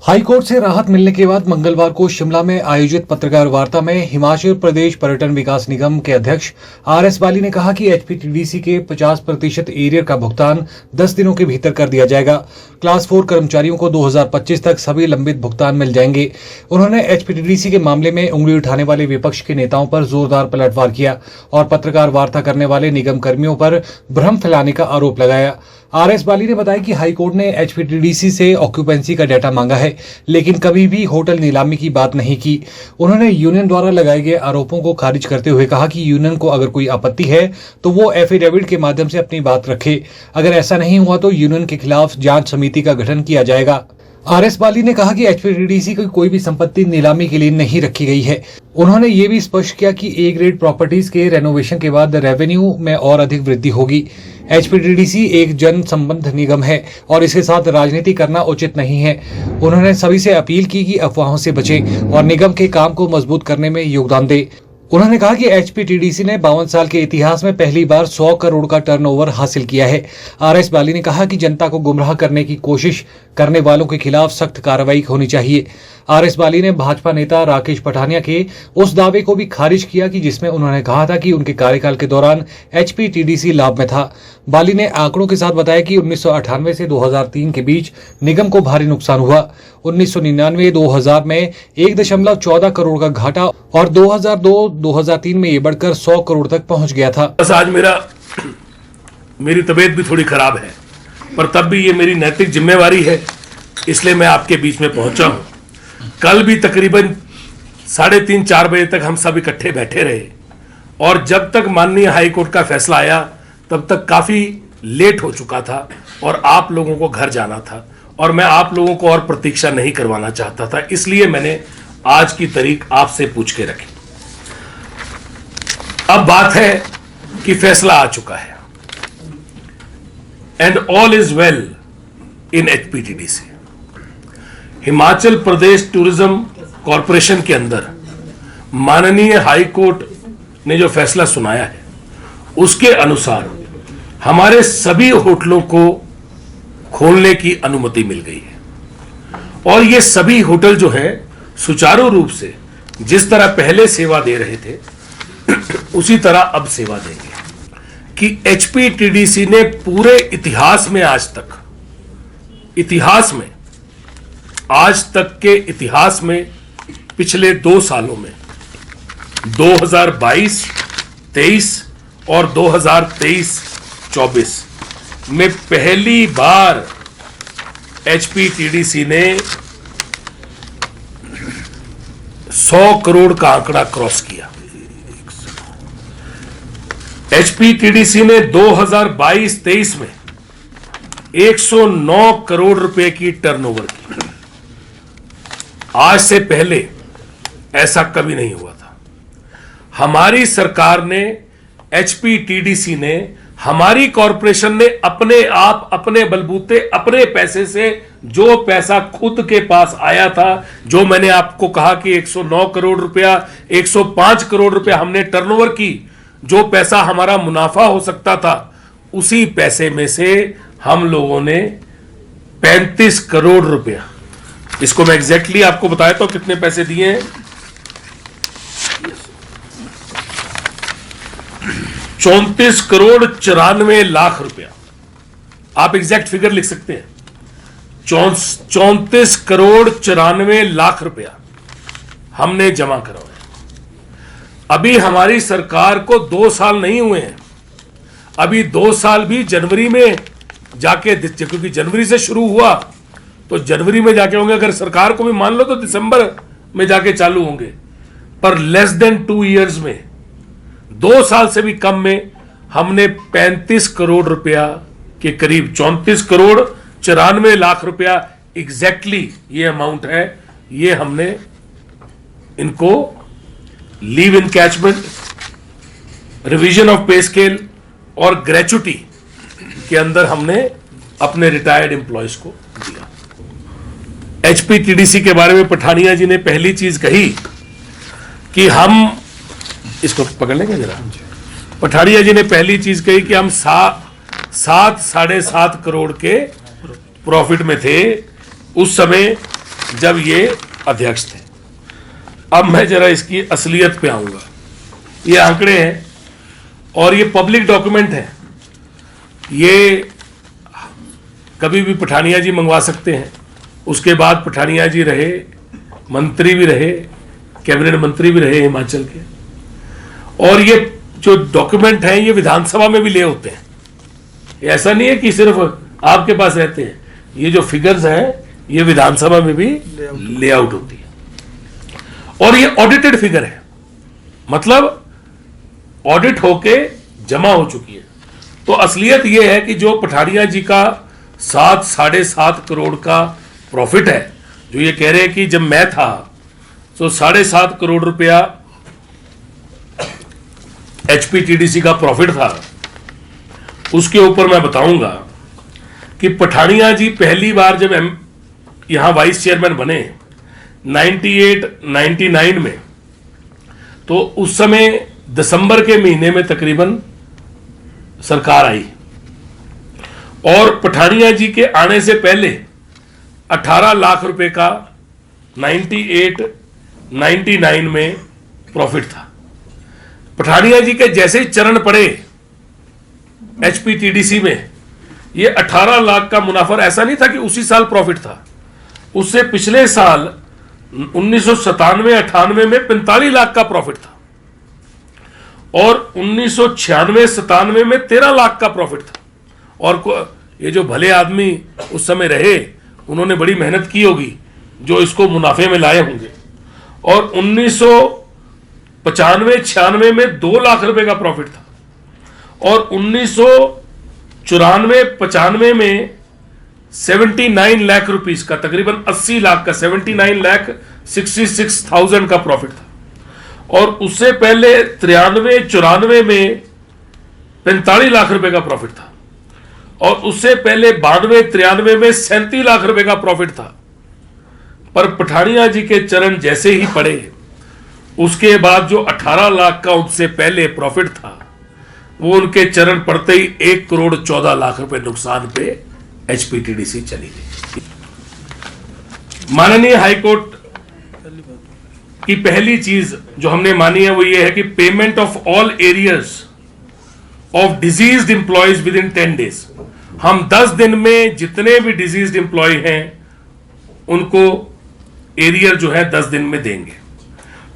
High court से राहत मिलने के बाद मंगलवार को शिमला में आयोजित पत्रकार वार्ता में हिमाचल प्रदेश पर्यटन विकास निगम के अध्यक्ष आर.एस. बाली ने कहा कि एचपीटीडीसी के 50% एरियर का भुगतान 10 दिनों के भीतर कर दिया जाएगा। क्लास 4 कर्मचारियों को 2025 तक सभी लंबित भुगतान मिल जाएंगे। उन्होंने एचपीटीडीसी के मामले में उंगली उठाने वाले विपक्ष के नेताओं पर जोरदार पलटवार किया और पत्रकार वार्ता करने वाले निगम कर्मियों पर भ्रम फैलाने का आरोप लगाया। आर.एस. बाली ने बताया कि हाईकोर्ट ने एचपीटीडीसी से ऑक्यूपेंसी का डाटा मांगा है, लेकिन कभी भी होटल नीलामी की बात नहीं की। उन्होंने यूनियन द्वारा लगाए गए आरोपों को खारिज करते हुए कहा कि यूनियन को अगर कोई आपत्ति है तो वो एफिडेविट के माध्यम से अपनी बात रखे। अगर ऐसा नहीं हुआ तो यूनियन के खिलाफ जांच समिति का गठन किया जाएगा। आर.एस. बाली ने कहा कि एचपीटीडीसी की कोई भी संपत्ति नीलामी के लिए नहीं रखी गई है। उन्होंने ये भी स्पष्ट किया कि ए ग्रेड प्रॉपर्टीज के रेनोवेशन के बाद रेवेन्यू में और अधिक वृद्धि होगी। एचपीटीडीसी एक जन संबंध निगम है और इसके साथ राजनीति करना उचित नहीं है। उन्होंने सभी से अपील की कि अफवाहों से बचें और निगम के काम को मजबूत करने में योगदान दें। उन्होंने कहा कि एचपीटीडीसी ने 52 साल के इतिहास में पहली बार 100 करोड़ का टर्नओवर हासिल किया है। आर.एस. बाली ने कहा कि जनता को गुमराह करने की कोशिश करने वालों के खिलाफ सख्त कार्रवाई होनी चाहिए। आर.एस. बाली ने भाजपा नेता राकेश पठानिया के उस दावे को भी खारिज किया कि जिसमें उन्होंने कहा था कि उनके कार्यकाल के दौरान एचपीटीडीसी लाभ में था। बाली ने आंकड़ों के साथ बताया कि 1998 से 2003 के बीच निगम को भारी नुकसान हुआ। 1999-2000 में 1.14 करोड़ का घाटा और 2002-2003 में ये बढ़कर 100 करोड़ तक पहुंच गया था। बस आज मेरी तबीयत भी थोड़ी खराब है, पर तब भी ये मेरी नैतिक जिम्मेवारी है, इसलिए मैं आपके बीच में पहुंचा हूं। कल भी तकरीबन 3:30-4 बजे तक हम सब इकट्ठे बैठे रहे और जब तक माननीय हाईकोर्ट का फैसला आया तब तक काफी लेट हो चुका था और आप लोगों को घर जाना था और मैं आप लोगों को और प्रतीक्षा नहीं करवाना चाहता था, इसलिए मैंने आज की तारीख आपसे पूछ के रखी। अब बात है कि फैसला आ चुका है and all is well in HPTDC. Himachal Pradesh tourism corporation के अंदर माननीय हाई कोर्ट ने जो फैसला सुनाया है उसके अनुसार हमारे सभी होटलों को खोलने की अनुमति मिल गई है और ये सभी होटल जो है सुचारू रूप से जिस तरह पहले सेवा दे रहे थे उसी तरह अब सेवा देंगे। कि एचपीटीडीसी ने पूरे इतिहास में आज तक के इतिहास में पिछले 2 सालों में 2022-23 और 2023-24 में पहली बार एचपीटीडीसी ने 100 करोड़ का आंकड़ा क्रॉस किया। एचपीटीडीसी ने 2022-23 में 109 करोड़ रुपए की टर्नओवर की। आज से पहले ऐसा कभी नहीं हुआ था। हमारी सरकार ने, एचपीटीडीसी ने, हमारी कॉरपोरेशन ने अपने आप, अपने बलबूते, अपने पैसे से जो पैसा खुद के पास आया था, जो मैंने आपको कहा कि 109 करोड़ रुपया, 105 करोड़ रुपया हमने टर्नओवर की, जो पैसा हमारा मुनाफा हो सकता था, उसी पैसे में से हम लोगों ने 35 करोड़ रुपया, इसको मैं एग्जैक्टली आपको बताया तो कितने पैसे दिए हैं, 34 करोड़ 94 लाख रुपया। आप एग्जैक्ट फिगर लिख सकते हैं, 34 करोड़ 94 लाख रुपया हमने जमा करवाया। अभी हमारी सरकार को 2 साल नहीं हुए हैं, अभी 2 साल भी जनवरी में जाके, क्योंकि जनवरी से शुरू हुआ तो जनवरी में जाके होंगे, अगर सरकार को भी मान लो तो दिसंबर में जाके चालू होंगे, पर लेस देन 2 इयर्स में, 2 साल से भी कम में हमने 35 करोड़ रुपया के करीब, 34 करोड़ 94 लाख रुपया एग्जैक्टली ये अमाउंट है, ये हमने इनको leave encashment, revision of pay scale और ग्रेचुटी के अंदर हमने अपने रिटायर्ड एम्प्लॉयज को दिया। एचपीटीडीसी के बारे में पठानिया जी ने पहली चीज कही कि हम, इसको पकड़ लेंगे जरा, पठानिया जी ने पहली चीज कही कि हम 7.5 करोड़ के प्रॉफिट में थे। उस समय जब ये अध्यक्ष थे। अब मैं जरा इसकी असलियत पे आऊंगा। ये आंकड़े हैं और ये पब्लिक डॉक्यूमेंट है, ये कभी भी पठानिया जी मंगवा सकते हैं। उसके बाद पठानिया जी रहे, मंत्री भी रहे, कैबिनेट मंत्री भी रहे हिमाचल के, और ये जो डॉक्यूमेंट हैं ये विधानसभा में भी ले होते हैं। ऐसा नहीं है कि सिर्फ आपके पास रहते हैं, ये जो फिगर्स हैं ये विधानसभा में भी लेआउट होती है और ये ऑडिटेड फिगर है, मतलब ऑडिट होके जमा हो चुकी है। तो असलियत ये है कि जो पठानिया जी का 7-7.5 करोड़ का प्रॉफिट है, जो ये कह रहे हैं कि जब मैं था तो 7.5 करोड़ रुपया एचपीटीडीसी का प्रॉफिट था, उसके ऊपर मैं बताऊंगा कि पठानिया जी पहली बार जब यहां वाइस चेयरमैन बने 98-99 में, तो उस समय दिसंबर के महीने में तकरीबन सरकार आई और पठानिया जी के आने से पहले 18 लाख रुपए का 98-99 में प्रॉफिट था। पठानिया जी के जैसे ही चरण पड़े एचपीटीडीसी में, ये 18 लाख का मुनाफा ऐसा नहीं था कि उसी साल प्रॉफिट था, उससे पिछले साल 1997-98 में 45 लाख का प्रॉफिट था और 1996-97 में 13 लाख का प्रॉफिट था। और ये जो भले आदमी उस समय रहे उन्होंने बड़ी मेहनत की होगी जो इसको मुनाफे में लाए होंगे। और 1995-96 में 2 लाख रुपए का प्रॉफिट था और 1994-95 में 79 लाख रुपीस का, तकरीबन 80 लाख का, 79,66,000 का प्रॉफिट था। और उससे पहले 93-94 में 45 लाख रुपए का प्रॉफिट था और उससे पहले 92-93 में 37 लाख रुपए का प्रॉफिट था। पर पठानिया जी के चरण जैसे ही पड़े, उसके बाद जो 18 लाख का उनसे पहले प्रॉफिट था, वो उनके चरण पड़ते ही 1 करोड़ 14 लाख रुपए नुकसान पे एचपीटीडीसी चली गई। माननीय हाईकोर्ट की पहली चीज जो हमने मानी है वो ये है कि payment of all arrears of diseased employees with in 10 days. हम 10 दिन में जितने भी डिजीज्ड एम्प्लॉय हैं उनको एरियर जो है 10 दिन में देंगे।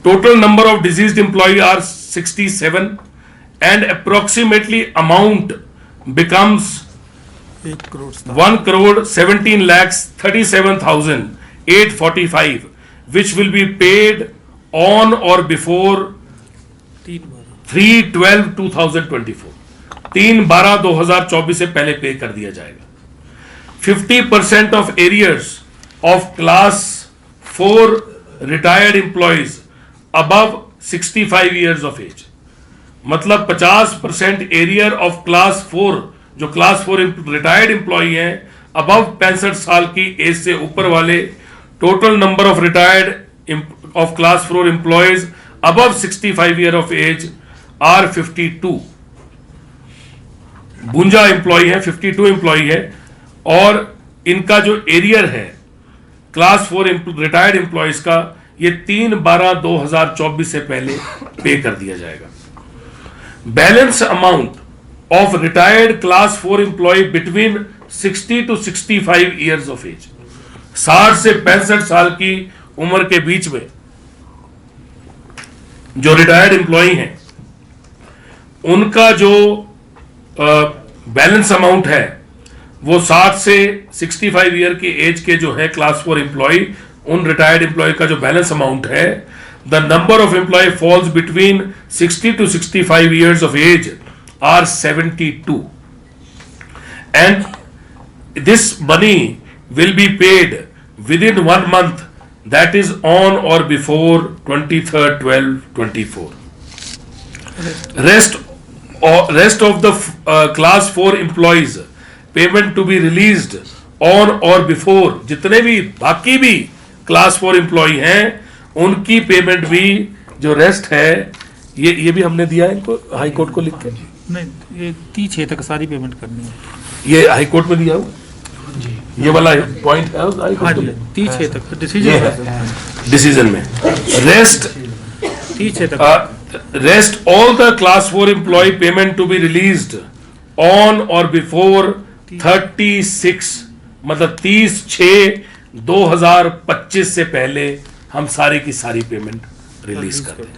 Total number of diseased employ are 67 and approximately amount becomes 1,17,37,845, which will be paid on or before 3/12/2024। 3/12/2024 से पहले पे कर दिया जाएगा। 50% of arrears of class 4 retired employees above 65 years of age, मतलब 50% एरियर ऑफ क्लास 4, जो क्लास 4 रिटायर्ड एम्प्लॉई हैं above 65 साल की एज से ऊपर वाले। Total number of retired of class 4 employees above 65 year of age are 52। बुंजा एम्प्लॉई है, 52 एम्प्लॉई है और इनका जो एरियर है क्लास 4 रिटायर्ड एम्प्लॉयज का, ये 3/12/2024 से पहले पे कर दिया जाएगा। Balance amount of retired class 4 employ between 60 to 65 years of age, 60 से 65 साल की उम्र के बीच में जो रिटायर्ड एम्प्लॉय हैं उनका जो बैलेंस अमाउंट है वो 60 से 65 ईयर की एज के जो है क्लास 4 एम्प्लॉय, उन रिटायर्ड एम्प्लॉय का जो बैलेंस अमाउंट है, the number of employee falls between 60 to 65 years of age are 72, and this money will be paid within 1 month, that is on or before 23/12/24. Rest of the class 4 employees payment to be released on or before, जितने भी बाकी भी class 4 employ हैं उनकी payment भी जो rest है, ये भी हमने दिया है इनको हाई कोर्ट को लिख के। नहीं, ये 30 तक सारी पेमेंट करनी है, ये हाई कोर्ट में दिया हुआ। ये वाला पॉइंट है हाई हाँ कोर्ट जी, में 30 तक ये डिसीजन है डिसीजन में रेस्ट 30 तक rest all the class 4 employee payment to be released on or before 36 मतलब 30/6/2025 से पहले हम सारी की सारी पेमेंट रिलीज कर दें।